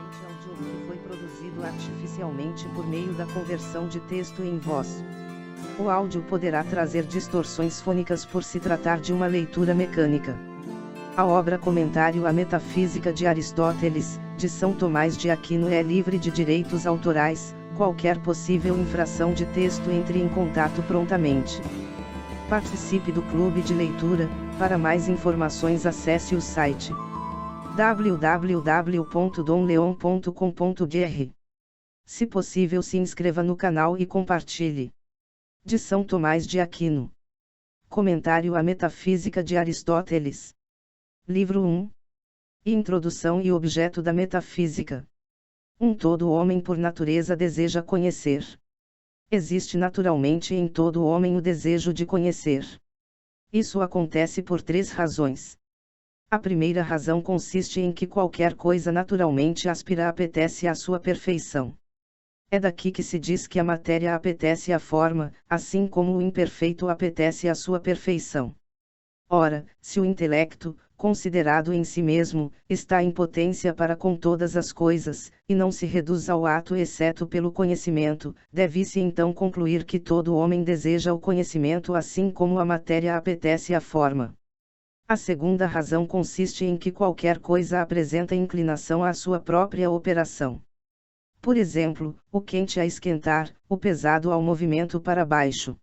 Presente audiobook foi produzido artificialmente por meio da conversão de texto em voz. O áudio poderá trazer distorções fônicas por se tratar de uma leitura mecânica. A obra Comentário à Metafísica de Aristóteles, de São Tomás de Aquino é livre de direitos autorais. Qualquer possível infração de texto entre em contato prontamente. Participe do clube de leitura. Para mais informações acesse o site www.domleon.com.br. Se possível, se inscreva no canal e compartilhe. De São Tomás de Aquino. Comentário à Metafísica de Aristóteles. Livro 1. Introdução e objeto da metafísica. Todo homem por natureza deseja conhecer. Existe naturalmente em todo homem o desejo de conhecer. Isso acontece por 3 razões. A primeira razão consiste em que qualquer coisa naturalmente apetece à sua perfeição. É daqui que se diz que a matéria apetece à forma, assim como o imperfeito apetece à sua perfeição. Ora, se o intelecto, considerado em si mesmo, está em potência para com todas as coisas, e não se reduz ao ato exceto pelo conhecimento, deve-se então concluir que todo homem deseja o conhecimento assim como a matéria apetece à forma. A segunda razão consiste em que qualquer coisa apresenta inclinação à sua própria operação. Por exemplo, o quente a esquentar, o pesado ao movimento para baixo.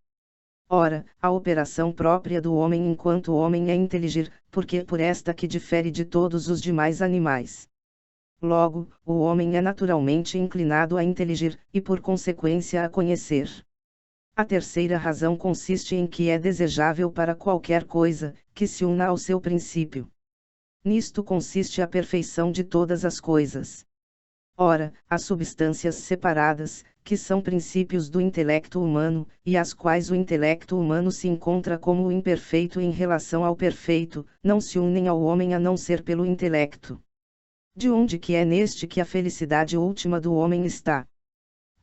Ora, a operação própria do homem enquanto homem é inteligir, porque é por esta que difere de todos os demais animais. Logo, o homem é naturalmente inclinado a inteligir, e por consequência a conhecer. A terceira razão consiste em que é desejável para qualquer coisa, que se una ao seu princípio. Nisto consiste a perfeição de todas as coisas. Ora, as substâncias separadas, que são princípios do intelecto humano, e às quais o intelecto humano se encontra como o imperfeito em relação ao perfeito, não se unem ao homem a não ser pelo intelecto. De onde que é neste que a felicidade última do homem está.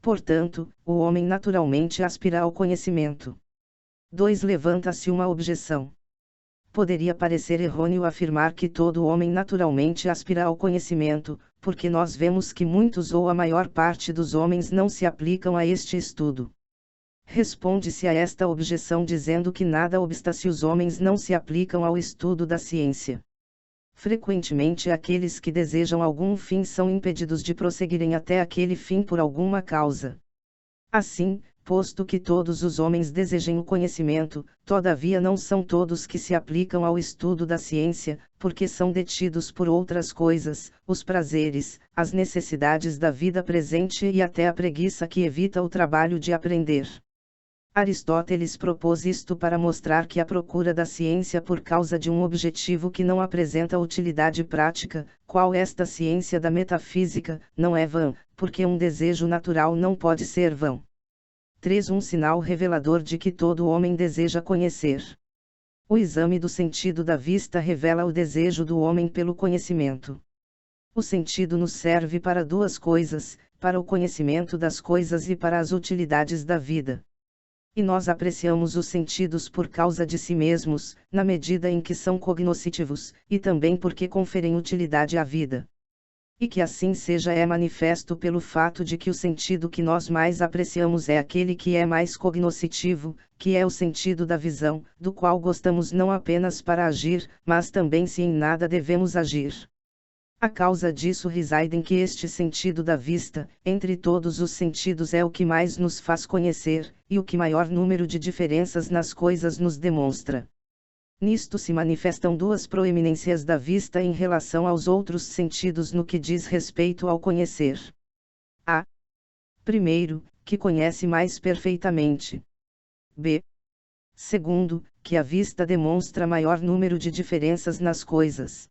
Portanto, o homem naturalmente aspira ao conhecimento. 2. Levanta-se uma objeção. Poderia parecer errôneo afirmar que todo homem naturalmente aspira ao conhecimento, porque nós vemos que muitos ou a maior parte dos homens não se aplicam a este estudo. Responde-se a esta objeção dizendo que nada obsta se os homens não se aplicam ao estudo da ciência. Frequentemente aqueles que desejam algum fim são impedidos de prosseguirem até aquele fim por alguma causa. Assim, posto que todos os homens desejem o conhecimento, todavia não são todos que se aplicam ao estudo da ciência, porque são detidos por outras coisas, os prazeres, as necessidades da vida presente e até a preguiça que evita o trabalho de aprender. Aristóteles propôs isto para mostrar que a procura da ciência por causa de um objetivo que não apresenta utilidade prática, qual esta ciência da metafísica, não é vã, porque um desejo natural não pode ser vão. 3. Um sinal revelador de que todo homem deseja conhecer. O exame do sentido da vista revela o desejo do homem pelo conhecimento. O sentido nos serve para 2 coisas, para o conhecimento das coisas e para as utilidades da vida. E nós apreciamos os sentidos por causa de si mesmos, na medida em que são cognoscitivos, e também porque conferem utilidade à vida. E que assim seja é manifesto pelo fato de que o sentido que nós mais apreciamos é aquele que é mais cognoscitivo, que é o sentido da visão, do qual gostamos não apenas para agir, mas também se em nada devemos agir. A causa disso reside em que este sentido da vista, entre todos os sentidos é o que mais nos faz conhecer, e o que maior número de diferenças nas coisas nos demonstra. Nisto se manifestam 2 proeminências da vista em relação aos outros sentidos no que diz respeito ao conhecer. A. Primeiro, que conhece mais perfeitamente. B. Segundo, que a vista demonstra maior número de diferenças nas coisas.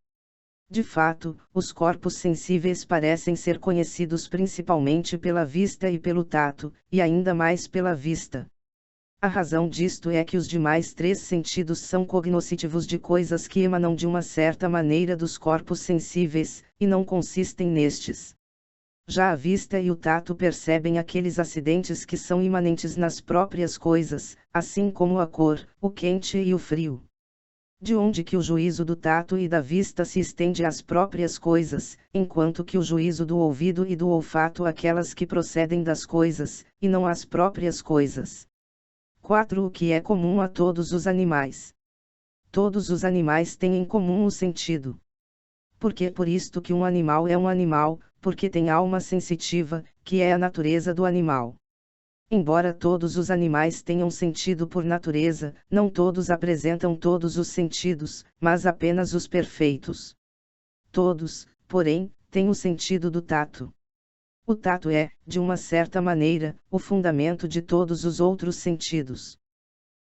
De fato, os corpos sensíveis parecem ser conhecidos principalmente pela vista e pelo tato, e ainda mais pela vista. A razão disto é que os demais 3 sentidos são cognoscitivos de coisas que emanam de uma certa maneira dos corpos sensíveis, e não consistem nestes. Já a vista e o tato percebem aqueles acidentes que são imanentes nas próprias coisas, assim como a cor, o quente e o frio. De onde que o juízo do tato e da vista se estende às próprias coisas, enquanto que o juízo do ouvido e do olfato àquelas que procedem das coisas, e não às próprias coisas. 4. O que é comum a todos os animais. Todos os animais têm em comum o sentido. Porque é por isto que um animal é um animal, porque tem alma sensitiva, que é a natureza do animal. Embora todos os animais tenham sentido por natureza, não todos apresentam todos os sentidos, mas apenas os perfeitos. Todos, porém, têm o sentido do tato. O tato é, de uma certa maneira, o fundamento de todos os outros sentidos.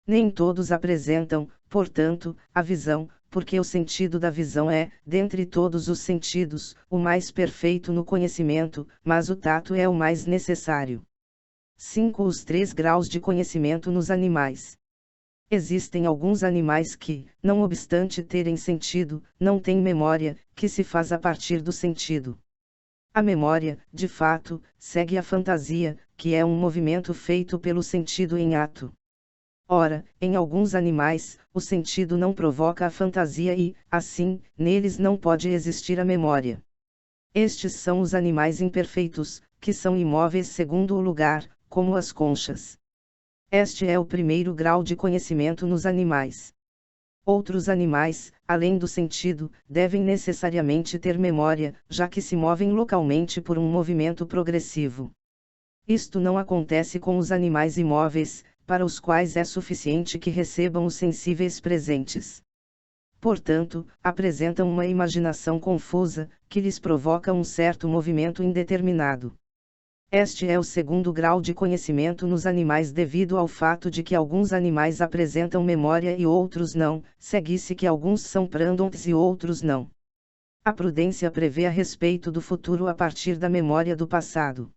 Nem todos apresentam, portanto, a visão, porque o sentido da visão é, dentre todos os sentidos, o mais perfeito no conhecimento, mas o tato é o mais necessário. 5. Os 3 graus de conhecimento nos animais. Existem alguns animais que, não obstante terem sentido, não têm memória, que se faz a partir do sentido. A memória, de fato, segue a fantasia, que é um movimento feito pelo sentido em ato. Ora, em alguns animais, o sentido não provoca a fantasia e, assim, neles não pode existir a memória. Estes são os animais imperfeitos, que são imóveis segundo o lugar, como as conchas. Este é o primeiro grau de conhecimento nos animais. Outros animais, além do sentido, devem necessariamente ter memória, já que se movem localmente por um movimento progressivo. Isto não acontece com os animais imóveis, para os quais é suficiente que recebam os sensíveis presentes. Portanto, apresentam uma imaginação confusa, que lhes provoca um certo movimento indeterminado. Este é o segundo grau de conhecimento nos animais devido ao fato de que alguns animais apresentam memória e outros não, segue-se que alguns são prândontes e outros não. A prudência prevê a respeito do futuro a partir da memória do passado.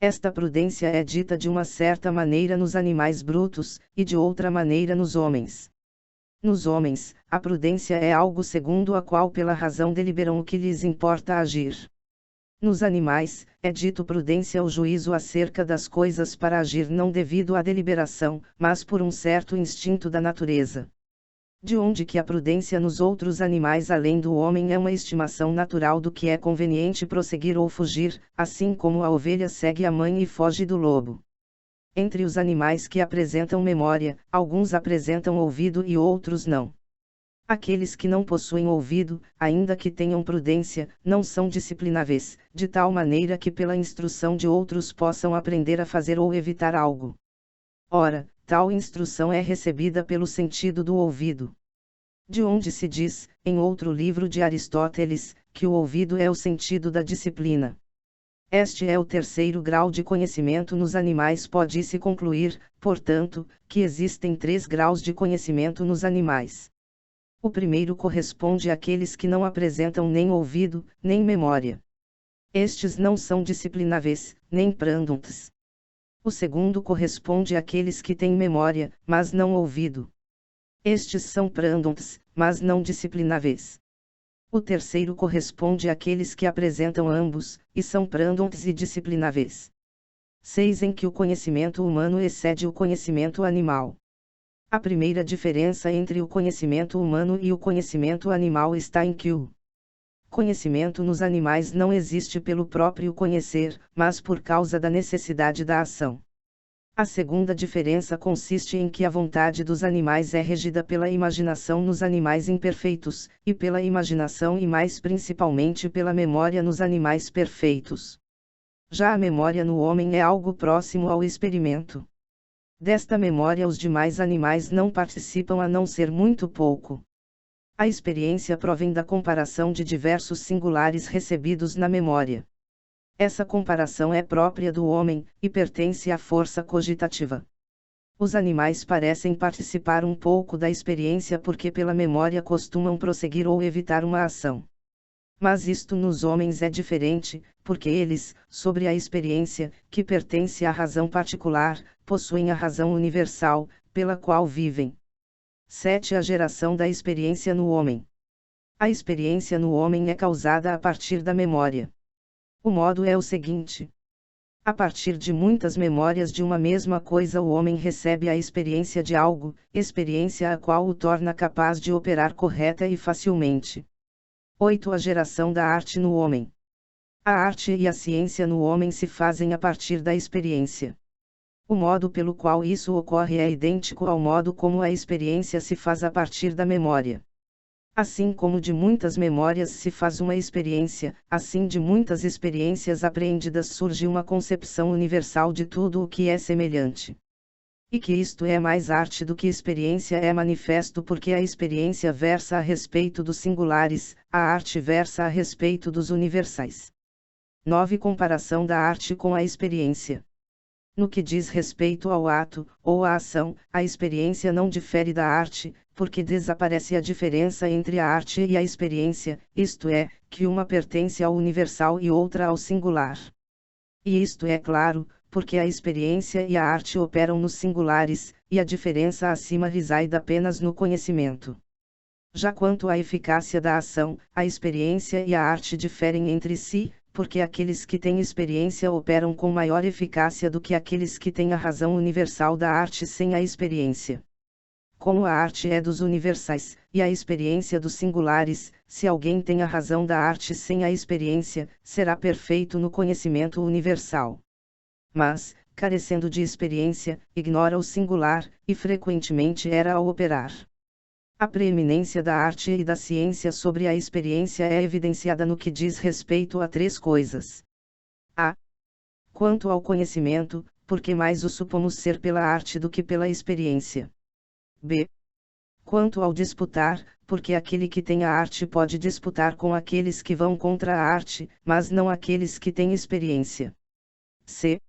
Esta prudência é dita de uma certa maneira nos animais brutos, e de outra maneira nos homens. Nos homens, a prudência é algo segundo a qual pela razão deliberam o que lhes importa agir. Nos animais, é dito prudência o juízo acerca das coisas para agir não devido à deliberação, mas por um certo instinto da natureza. De onde que a prudência nos outros animais além do homem é uma estimação natural do que é conveniente prosseguir ou fugir, assim como a ovelha segue a mãe e foge do lobo. Entre os animais que apresentam memória, alguns apresentam ouvido e outros não. Aqueles que não possuem ouvido, ainda que tenham prudência, não são disciplináveis, de tal maneira que pela instrução de outros possam aprender a fazer ou evitar algo. Ora, tal instrução é recebida pelo sentido do ouvido. De onde se diz, em outro livro de Aristóteles, que o ouvido é o sentido da disciplina. Este é o terceiro grau de conhecimento nos animais. Pode-se concluir, portanto, que existem 3 graus de conhecimento nos animais. O primeiro corresponde àqueles que não apresentam nem ouvido, nem memória. Estes não são disciplináveis, nem prândontes. O segundo corresponde àqueles que têm memória, mas não ouvido. Estes são prândontes, mas não disciplináveis. O terceiro corresponde àqueles que apresentam ambos, e são prândontes e disciplináveis. 6. Em que o conhecimento humano excede o conhecimento animal. A primeira diferença entre o conhecimento humano e o conhecimento animal está em que o conhecimento nos animais não existe pelo próprio conhecer, mas por causa da necessidade da ação. A segunda diferença consiste em que a vontade dos animais é regida pela imaginação nos animais imperfeitos, e pela imaginação e mais principalmente pela memória nos animais perfeitos. Já a memória no homem é algo próximo ao experimento. Desta memória os demais animais não participam a não ser muito pouco. A experiência provém da comparação de diversos singulares recebidos na memória. Essa comparação é própria do homem, e pertence à força cogitativa. Os animais parecem participar um pouco da experiência porque pela memória costumam prosseguir ou evitar uma ação. Mas isto nos homens é diferente, porque eles, sobre a experiência, que pertence à razão particular, possuem a razão universal, pela qual vivem. 7. A geração da experiência no homem. A experiência no homem é causada a partir da memória. O modo é o seguinte. A partir de muitas memórias de uma mesma coisa, o homem recebe a experiência de algo, experiência a qual o torna capaz de operar correta e facilmente. 8. A geração da arte no homem. A arte e a ciência no homem se fazem a partir da experiência. O modo pelo qual isso ocorre é idêntico ao modo como a experiência se faz a partir da memória. Assim como de muitas memórias se faz uma experiência, assim de muitas experiências apreendidas surge uma concepção universal de tudo o que é semelhante. E que isto é mais arte do que experiência é manifesto porque a experiência versa a respeito dos singulares, a arte versa a respeito dos universais. 9. Comparação da arte com a experiência. No que diz respeito ao ato, ou à ação, a experiência não difere da arte, porque desaparece a diferença entre a arte e a experiência, isto é, que uma pertence ao universal e outra ao singular. E isto é claro, porque a experiência e a arte operam nos singulares, e a diferença acima reside apenas no conhecimento. Já quanto à eficácia da ação, a experiência e a arte diferem entre si, porque aqueles que têm experiência operam com maior eficácia do que aqueles que têm a razão universal da arte sem a experiência. Como a arte é dos universais, e a experiência dos singulares, se alguém tem a razão da arte sem a experiência, será perfeito no conhecimento universal. Mas, carecendo de experiência, ignora o singular, e frequentemente erra ao operar. A preeminência da arte e da ciência sobre a experiência é evidenciada no que diz respeito a 3 coisas. A. Quanto ao conhecimento, porque mais o supomos ser pela arte do que pela experiência. B. Quanto ao disputar, porque aquele que tem a arte pode disputar com aqueles que vão contra a arte, mas não aqueles que têm experiência. C.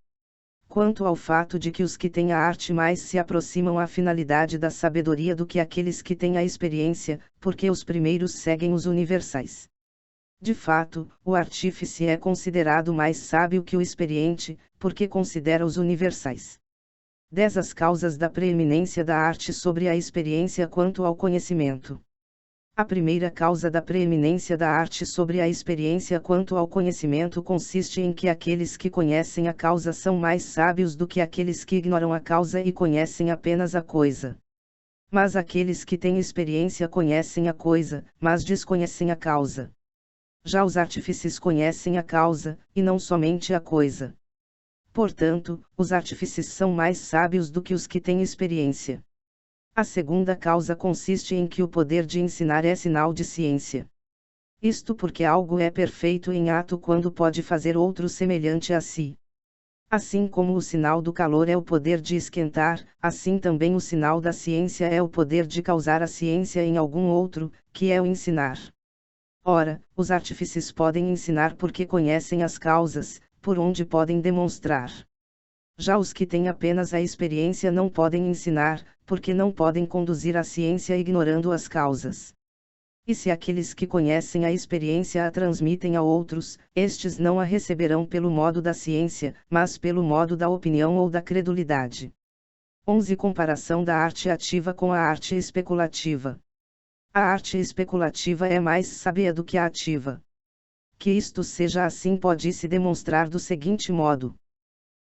Quanto ao fato de que os que têm a arte mais se aproximam à finalidade da sabedoria do que aqueles que têm a experiência, porque os primeiros seguem os universais. De fato, o artífice é considerado mais sábio que o experiente, porque considera os universais. 10. As causas da preeminência da arte sobre a experiência quanto ao conhecimento. A primeira causa da preeminência da arte sobre a experiência quanto ao conhecimento consiste em que aqueles que conhecem a causa são mais sábios do que aqueles que ignoram a causa e conhecem apenas a coisa. Mas aqueles que têm experiência conhecem a coisa, mas desconhecem a causa. Já os artífices conhecem a causa, e não somente a coisa. Portanto, os artífices são mais sábios do que os que têm experiência. A segunda causa consiste em que o poder de ensinar é sinal de ciência. Isto porque algo é perfeito em ato quando pode fazer outro semelhante a si. Assim como o sinal do calor é o poder de esquentar, assim também o sinal da ciência é o poder de causar a ciência em algum outro, que é o ensinar. Ora, os artífices podem ensinar porque conhecem as causas, por onde podem demonstrar. Já os que têm apenas a experiência não podem ensinar, porque não podem conduzir a ciência ignorando as causas. E se aqueles que conhecem a experiência a transmitem a outros, estes não a receberão pelo modo da ciência, mas pelo modo da opinião ou da credulidade. 11. Comparação da arte ativa com a arte especulativa. A arte especulativa é mais sábia do que a ativa. Que isto seja assim pode-se demonstrar do seguinte modo.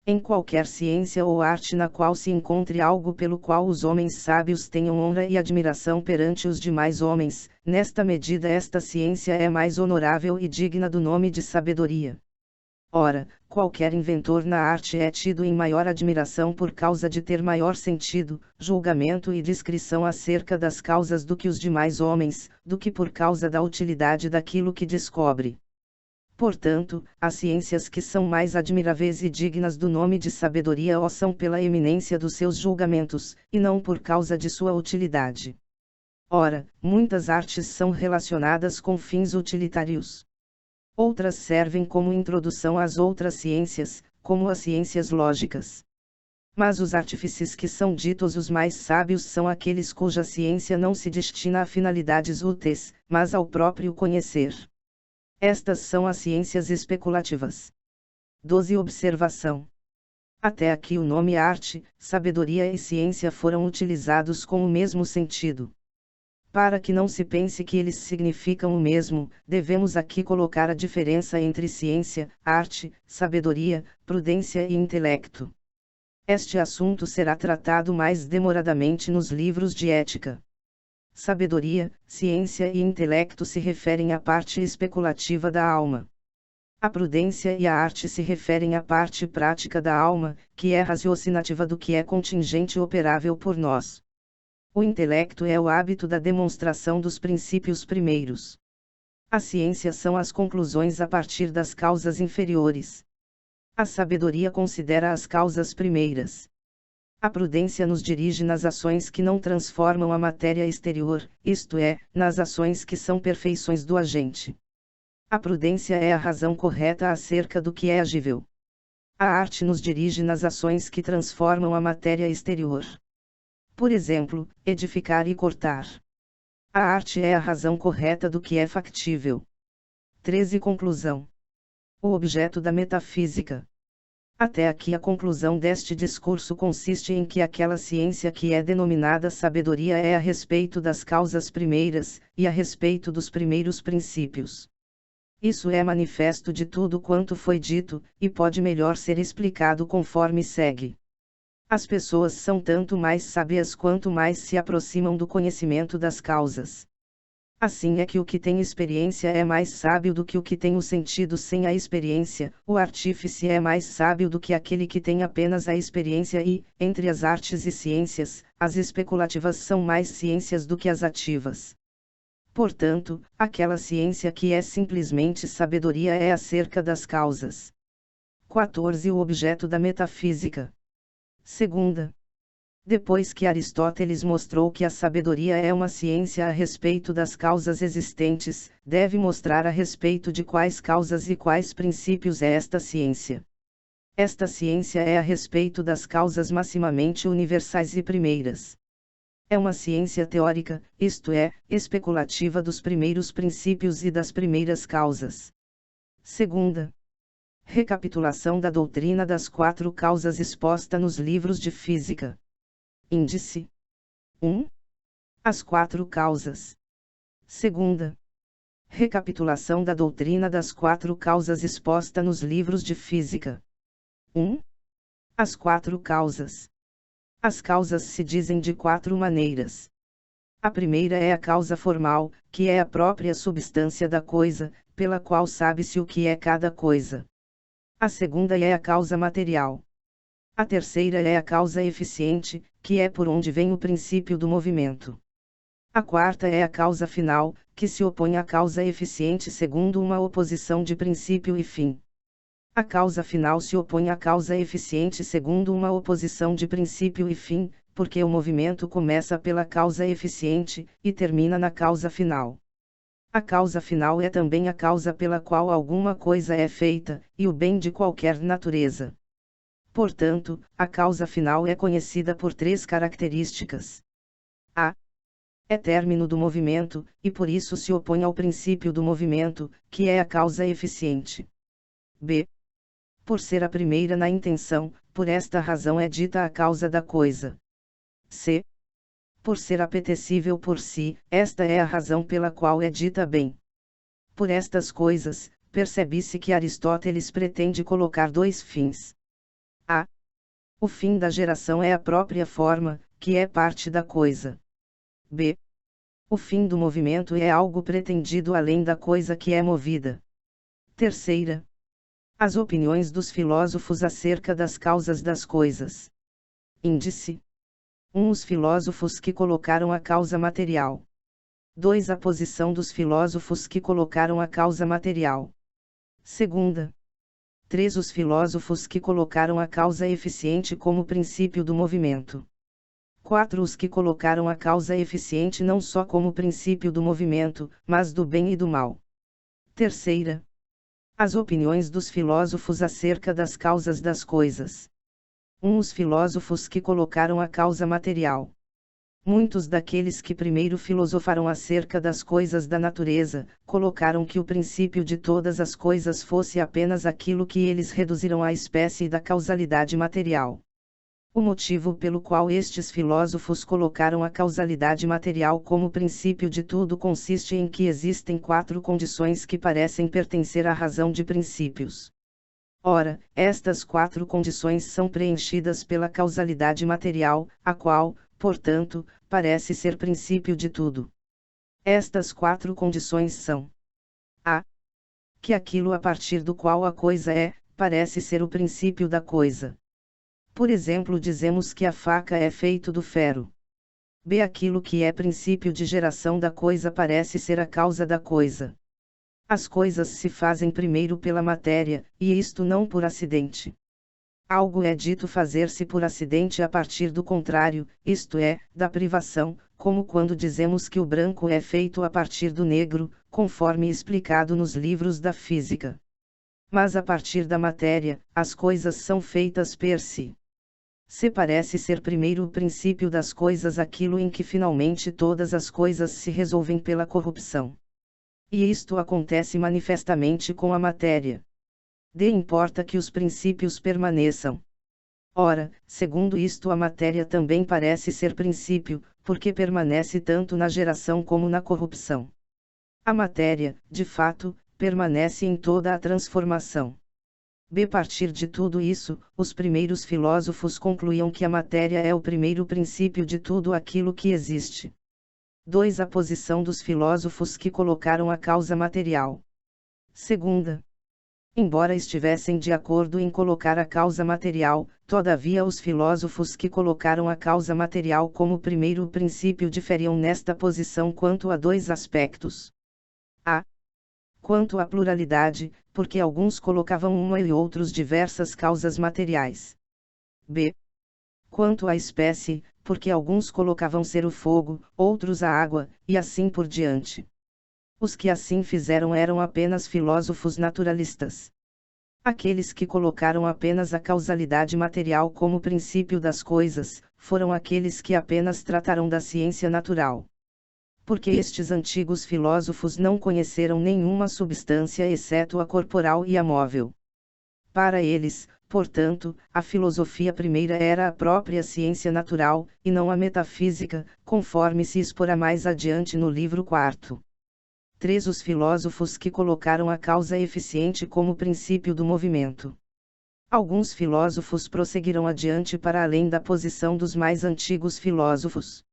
Em qualquer ciência ou arte na qual se encontre algo pelo qual os homens sábios tenham honra e admiração perante os demais homens, nesta medida esta ciência é mais honorável e digna do nome de sabedoria. Ora, qualquer inventor na arte é tido em maior admiração por causa de ter maior sentido, julgamento e discrição acerca das causas do que os demais homens, do que por causa da utilidade daquilo que descobre. Portanto, as ciências que são mais admiráveis e dignas do nome de sabedoria o são pela eminência dos seus julgamentos, e não por causa de sua utilidade. Ora, muitas artes são relacionadas com fins utilitários. Outras servem como introdução às outras ciências, como as ciências lógicas. Mas os artífices que são ditos os mais sábios são aqueles cuja ciência não se destina a finalidades úteis, mas ao próprio conhecer. Estas são as ciências especulativas. 12. Observação. Até aqui o nome arte, sabedoria e ciência foram utilizados com o mesmo sentido. Para que não se pense que eles significam o mesmo, devemos aqui colocar a diferença entre ciência, arte, sabedoria, prudência e intelecto. Este assunto será tratado mais demoradamente nos livros de ética. Sabedoria, ciência e intelecto se referem à parte especulativa da alma. A prudência e a arte se referem à parte prática da alma, que é raciocinativa do que é contingente e operável por nós. O intelecto é o hábito da demonstração dos princípios primeiros. A ciência são as conclusões a partir das causas inferiores. A sabedoria considera as causas primeiras. A prudência nos dirige nas ações que não transformam a matéria exterior, isto é, nas ações que são perfeições do agente. A prudência é a razão correta acerca do que é agível. A arte nos dirige nas ações que transformam a matéria exterior. Por exemplo, edificar e cortar. A arte é a razão correta do que é factível. 13. Conclusão. O objeto da metafísica. Até aqui a conclusão deste discurso consiste em que aquela ciência que é denominada sabedoria é a respeito das causas primeiras, e a respeito dos primeiros princípios. Isso é manifesto de tudo quanto foi dito, e pode melhor ser explicado conforme segue. As pessoas são tanto mais sábias quanto mais se aproximam do conhecimento das causas. Assim é que o que tem experiência é mais sábio do que o que tem o sentido sem a experiência, o artífice é mais sábio do que aquele que tem apenas a experiência e, entre as artes e ciências, as especulativas são mais ciências do que as ativas. Portanto, aquela ciência que é simplesmente sabedoria é acerca das causas. 14. O objeto da metafísica. Segunda. Depois que Aristóteles mostrou que a sabedoria é uma ciência a respeito das causas existentes, deve mostrar a respeito de quais causas e quais princípios é esta ciência. Esta ciência é a respeito das causas maximamente universais e primeiras. É uma ciência teórica, isto é, especulativa dos primeiros princípios e das primeiras causas. Segunda. Recapitulação da doutrina das 4 causas exposta nos livros de física. Índice 1. As 4 causas. Segunda. Recapitulação da doutrina das 4 causas exposta nos livros de física. 1. As 4 causas. As causas se dizem de 4 maneiras. A primeira é a causa formal, que é a própria substância da coisa, pela qual sabe-se o que é cada coisa. A segunda é a causa material. A terceira é a causa eficiente, que é por onde vem o princípio do movimento. A quarta é a causa final, que se opõe à causa eficiente segundo uma oposição de princípio e fim. A causa final se opõe à causa eficiente segundo uma oposição de princípio e fim, porque o movimento começa pela causa eficiente, e termina na causa final. A causa final é também a causa pela qual alguma coisa é feita, e o bem de qualquer natureza. Portanto, a causa final é conhecida por 3 características. A. É término do movimento, e por isso se opõe ao princípio do movimento, que é a causa eficiente. B. Por ser a primeira na intenção, por esta razão é dita a causa da coisa. C. Por ser apetecível por si, esta é a razão pela qual é dita bem. Por estas coisas, percebe-se que Aristóteles pretende colocar 2 fins. A. O fim da geração é a própria forma, que é parte da coisa. B. O fim do movimento é algo pretendido além da coisa que é movida. Terceira. As opiniões dos filósofos acerca das causas das coisas. Índice 1. Os filósofos que colocaram a causa material. 2. A posição dos filósofos que colocaram a causa material. Segunda. 3. Os filósofos que colocaram a causa eficiente como princípio do movimento. 4. Os que colocaram a causa eficiente não só como princípio do movimento, mas do bem e do mal. Terceira. As opiniões dos filósofos acerca das causas das coisas. 1. Os filósofos que colocaram a causa material. Muitos daqueles que primeiro filosofaram acerca das coisas da natureza, colocaram que o princípio de todas as coisas fosse apenas aquilo que eles reduziram à espécie da causalidade material. O motivo pelo qual estes filósofos colocaram a causalidade material como princípio de tudo consiste em que existem 4 condições que parecem pertencer à razão de princípios. Ora, estas 4 condições são preenchidas pela causalidade material, a qual, portanto, parece ser princípio de tudo. Estas 4 condições são: a. Que aquilo a partir do qual a coisa é, parece ser o princípio da coisa. Por exemplo, dizemos que a faca é feito do ferro. B. Aquilo que é princípio de geração da coisa parece ser a causa da coisa. As coisas se fazem primeiro pela matéria, e isto não por acidente. Algo é dito fazer-se por acidente a partir do contrário, isto é, da privação, como quando dizemos que o branco é feito a partir do negro, conforme explicado nos livros da física. Mas a partir da matéria, as coisas são feitas per si. Se parece ser primeiro o princípio das coisas aquilo em que finalmente todas as coisas se resolvem pela corrupção. E isto acontece manifestamente com a matéria. D. Importa que os princípios permaneçam. Ora, segundo isto a matéria também parece ser princípio, porque permanece tanto na geração como na corrupção. A matéria, de fato, permanece em toda a transformação. B. A partir de tudo isso, os primeiros filósofos concluíam que a matéria é o primeiro princípio de tudo aquilo que existe. 2. A posição dos filósofos que colocaram a causa material. Segunda. Embora estivessem de acordo em colocar a causa material, todavia os filósofos que colocaram a causa material como primeiro princípio diferiam nesta posição quanto a 2 aspectos. A. Quanto à pluralidade, porque alguns colocavam uma e outros diversas causas materiais. B. Quanto à espécie, porque alguns colocavam ser o fogo, outros a água, e assim por diante. Os que assim fizeram eram apenas filósofos naturalistas. Aqueles que colocaram apenas a causalidade material como princípio das coisas, foram aqueles que apenas trataram da ciência natural. Porque estes antigos filósofos não conheceram nenhuma substância exceto a corporal e a móvel. Para eles, portanto, a filosofia primeira era a própria ciência natural, e não a metafísica, conforme se exporá mais adiante no livro 4. 3. Os filósofos que colocaram a causa eficiente como princípio do movimento. Alguns filósofos prosseguiram adiante para além da posição dos mais antigos filósofos.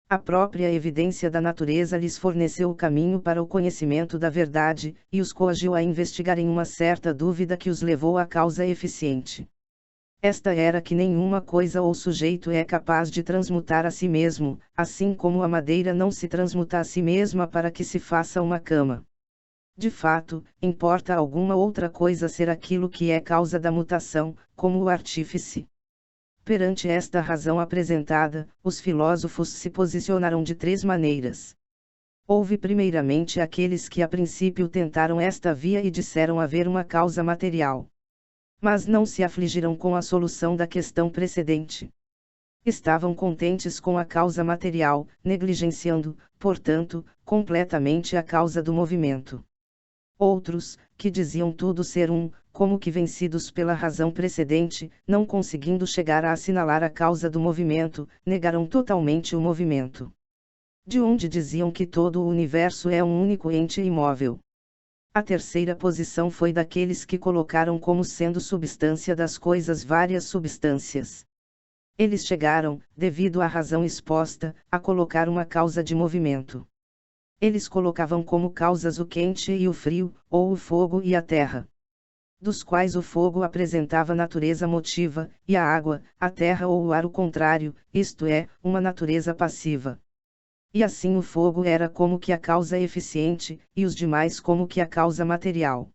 A própria evidência da natureza lhes forneceu o caminho para o conhecimento da verdade, e os coagiu a investigarem uma certa dúvida que os levou à causa eficiente. Esta era que nenhuma coisa ou sujeito é capaz de transmutar a si mesmo, assim como a madeira não se transmuta a si mesma para que se faça uma cama. De fato, importa alguma outra coisa ser aquilo que é causa da mutação, como o artífice. Perante esta razão apresentada, os filósofos se posicionaram de 3 maneiras. Houve primeiramente aqueles que a princípio tentaram esta via e disseram haver uma causa material. Mas não se afligiram com a solução da questão precedente. Estavam contentes com a causa material, negligenciando, portanto, completamente a causa do movimento. Outros, que diziam tudo ser como que vencidos pela razão precedente, não conseguindo chegar a assinalar a causa do movimento, negaram totalmente o movimento. De onde diziam que todo o universo é um único ente imóvel. A terceira posição foi daqueles que colocaram como sendo substância das coisas várias substâncias. Eles chegaram, devido à razão exposta, a colocar uma causa de movimento. Eles colocavam como causas o quente e o frio, ou o fogo e a terra. Dos quais o fogo apresentava natureza motiva, e a água, a terra ou o ar o contrário, isto é, uma natureza passiva. E assim o fogo era como que a causa eficiente, e os demais como que a causa material.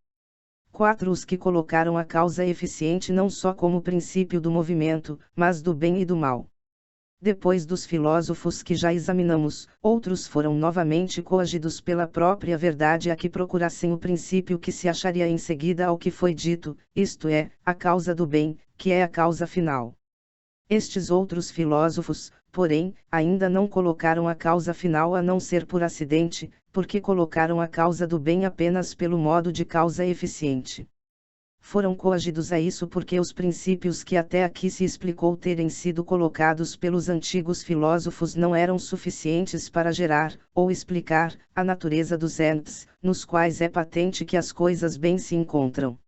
4. Os que colocaram a causa eficiente não só como princípio do movimento, mas do bem e do mal. Depois dos filósofos que já examinamos, outros foram novamente coagidos pela própria verdade a que procurassem o princípio que se acharia em seguida ao que foi dito, isto é, a causa do bem, que é a causa final. Estes outros filósofos, porém, ainda não colocaram a causa final a não ser por acidente, porque colocaram a causa do bem apenas pelo modo de causa eficiente. foram coagidos a isso porque os princípios que até aqui se explicou terem sido colocados pelos antigos filósofos não eram suficientes para gerar, ou explicar, a natureza dos entes, nos quais é patente que as coisas bem se encontram.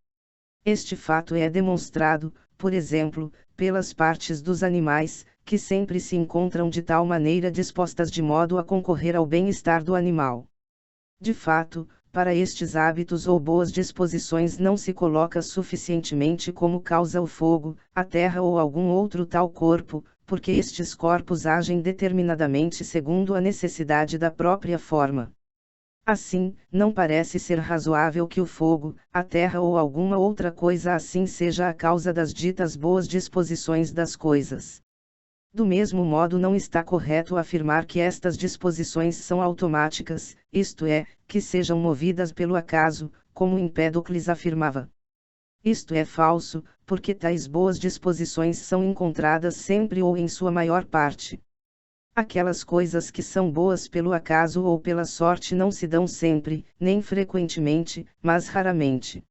Este fato é demonstrado, por exemplo, pelas partes dos animais, que sempre se encontram de tal maneira dispostas de modo a concorrer ao bem-estar do animal. De fato, para estes hábitos ou boas disposições não se coloca suficientemente como causa o fogo, a terra ou algum outro tal corpo, porque estes corpos agem determinadamente segundo a necessidade da própria forma. Assim, não parece ser razoável que o fogo, a terra ou alguma outra coisa assim seja a causa das ditas boas disposições das coisas. Do mesmo modo, não está correto afirmar que estas disposições são automáticas, isto é, que sejam movidas pelo acaso, como Empédocles afirmava. Isto é falso, porque tais boas disposições são encontradas sempre ou em sua maior parte. Aquelas coisas que são boas pelo acaso ou pela sorte não se dão sempre, nem frequentemente, mas raramente.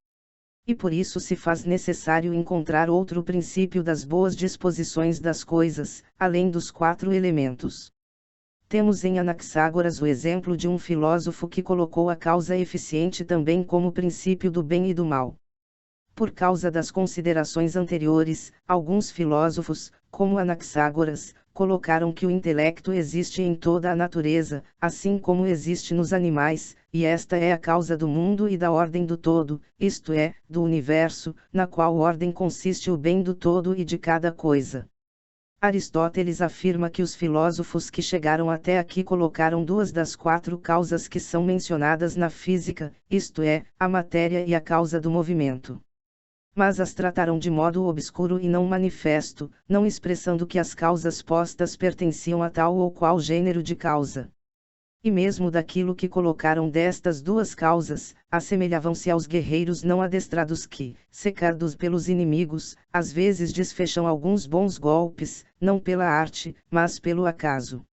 E por isso se faz necessário encontrar outro princípio das boas disposições das coisas, além dos 4 elementos. Temos em Anaxágoras o exemplo de um filósofo que colocou a causa eficiente também como princípio do bem e do mal. Por causa das considerações anteriores, alguns filósofos, como Anaxágoras, colocaram que o intelecto existe em toda a natureza, assim como existe nos animais, e esta é a causa do mundo e da ordem do todo, isto é, do universo, na qual ordem consiste o bem do todo e de cada coisa. Aristóteles afirma que os filósofos que chegaram até aqui colocaram 2 das 4 causas que são mencionadas na física, isto é, a matéria e a causa do movimento. Mas as trataram de modo obscuro e não manifesto, não expressando que as causas postas pertenciam a tal ou qual gênero de causa. E mesmo daquilo que colocaram destas 2 causas, assemelhavam-se aos guerreiros não adestrados que, cercados pelos inimigos, às vezes desfecham alguns bons golpes, não pela arte, mas pelo acaso.